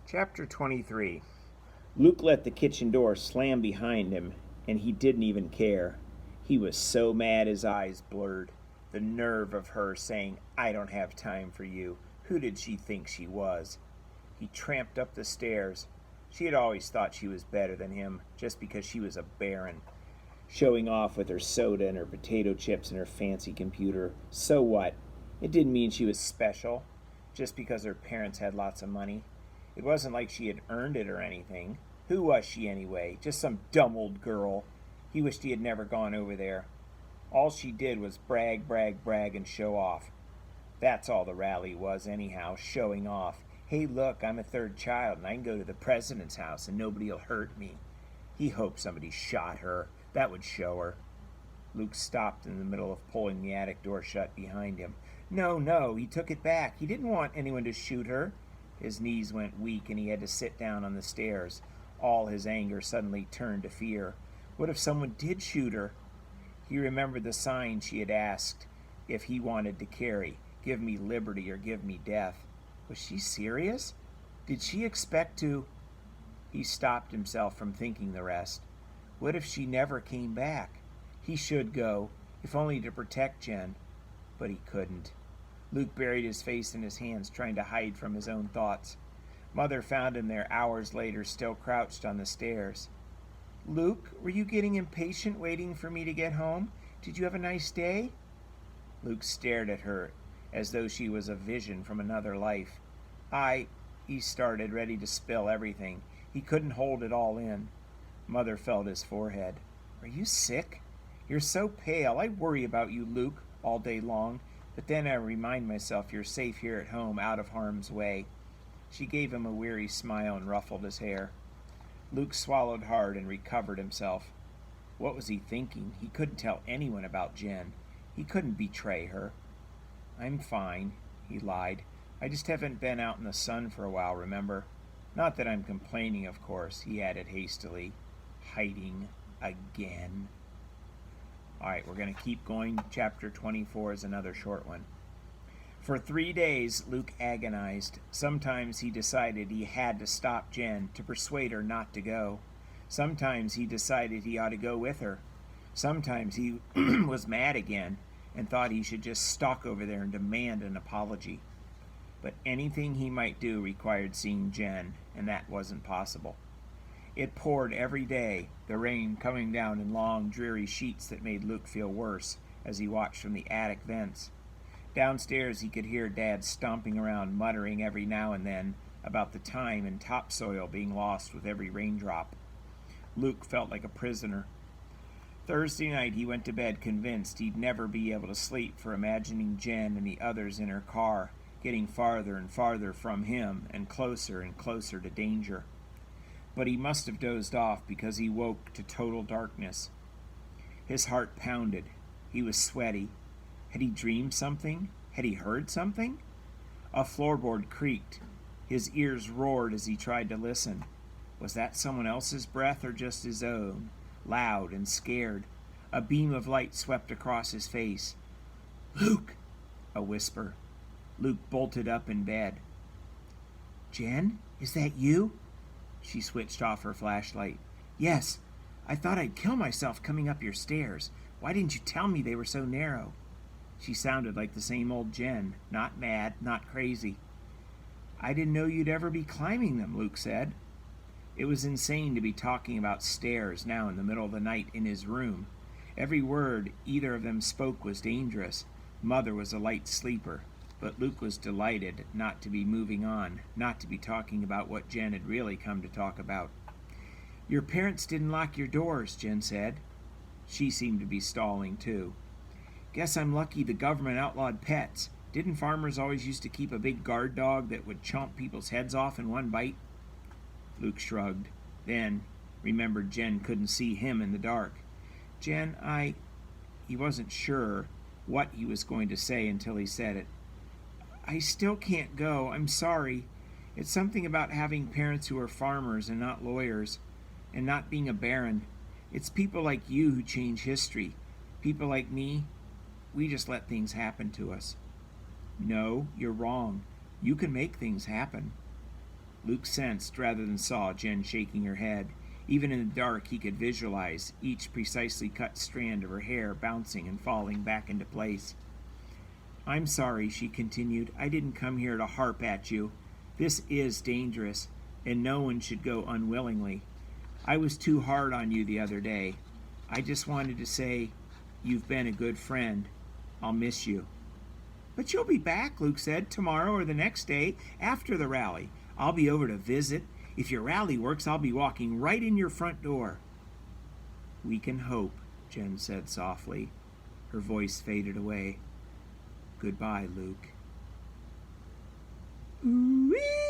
Chapter 23. Luke let the kitchen door slam behind him, and he didn't even care. He was so mad his eyes blurred. The nerve of her saying, "I don't have time for you. Who did she think she was?" He tramped up the stairs. She had always thought she was better than him, just because she was a baron. Showing off with her soda and her potato chips and her fancy computer. So what? It didn't mean she was special, just because her parents had lots of money. It wasn't like she had earned it or anything. Who was she anyway? Just some dumb old girl. He wished he had never gone over there. All she did was brag, brag, brag, and show off. That's all the rally was anyhow, showing off. Hey, look, I'm a third child and I can go to the president's house and nobody'll hurt me. He hoped somebody shot her. That would show her. Luke stopped in the middle of pulling the attic door shut behind him. No, he took it back. He didn't want anyone to shoot her. His knees went weak and he had to sit down on the stairs. All his anger suddenly turned to fear. What if someone did shoot her? He remembered the sign she had asked if he wanted to carry. Give me liberty or give me death. Was she serious? Did she expect to... He stopped himself from thinking the rest. What if she never came back? He should go, if only to protect Jen. But he couldn't. Luke buried his face in his hands, trying to hide from his own thoughts. Mother found him there hours later, still crouched on the stairs. Luke, were you getting impatient waiting for me to get home? Did you have a nice day? Luke stared at her as though she was a vision from another life. He started, ready to spill everything. He couldn't hold it all in. Mother felt his forehead. Are you sick? You're so pale. I worry about you, Luke, all day long. But then I remind myself you're safe here at home, out of harm's way. She gave him a weary smile and ruffled his hair. Luke swallowed hard and recovered himself. What was he thinking? He couldn't tell anyone about Jen. He couldn't betray her. I'm fine, he lied. I just haven't been out in the sun for a while, remember? Not that I'm complaining, of course, he added hastily. Hiding again. All right, we're going to keep going. Chapter 24 is another short one. For 3 days, Luke agonized. Sometimes he decided he had to stop Jen, to persuade her not to go. Sometimes he decided he ought to go with her. Sometimes he was mad again and thought he should just stalk over there and demand an apology. But anything he might do required seeing Jen, and that wasn't possible. It poured every day, the rain coming down in long, dreary sheets that made Luke feel worse as he watched from the attic vents. Downstairs he could hear Dad stomping around, muttering every now and then about the time and topsoil being lost with every raindrop. Luke felt like a prisoner. Thursday night he went to bed convinced he'd never be able to sleep for imagining Jen and the others in her car, getting farther and farther from him and closer to danger. But he must have dozed off because he woke to total darkness. His heart pounded. He was sweaty. Had he dreamed something? Had he heard something? A floorboard creaked. His ears roared as he tried to listen. Was that someone else's breath or just his own? Loud and scared. A beam of light swept across his face. Luke! A whisper. Luke bolted up in bed. Jen, is that you? She switched off her flashlight. Yes, I thought I'd kill myself coming up your stairs. Why didn't you tell me they were so narrow? She sounded like the same old Jen, not mad, not crazy. I didn't know you'd ever be climbing them, Luke said. It was insane to be talking about stairs now in the middle of the night in his room. Every word either of them spoke was dangerous. Mother was a light sleeper. But Luke was delighted not to be moving on, not to be talking about what Jen had really come to talk about. Your parents didn't lock your doors, Jen said. She seemed to be stalling, too. Guess I'm lucky the government outlawed pets. Didn't farmers always used to keep a big guard dog that would chomp people's heads off in one bite? Luke shrugged, then remembered Jen couldn't see him in the dark. Jen, He wasn't sure what he was going to say until he said it. I still can't go. I'm sorry. It's something about having parents who are farmers and not lawyers, and not being a baron. It's people like you who change history. People like me, we just let things happen to us. No, you're wrong. You can make things happen. Luke sensed rather than saw Jen shaking her head. Even in the dark, he could visualize each precisely cut strand of her hair bouncing and falling back into place. I'm sorry, she continued. I didn't come here to harp at you. This is dangerous, and no one should go unwillingly. I was too hard on you the other day. I just wanted to say, you've been a good friend. I'll miss you. But you'll be back, Luke said, tomorrow or the next day after the rally. I'll be over to visit. If your rally works, I'll be walking right in your front door. We can hope, Jen said softly. Her voice faded away. Goodbye, Luke. Ooh-wee!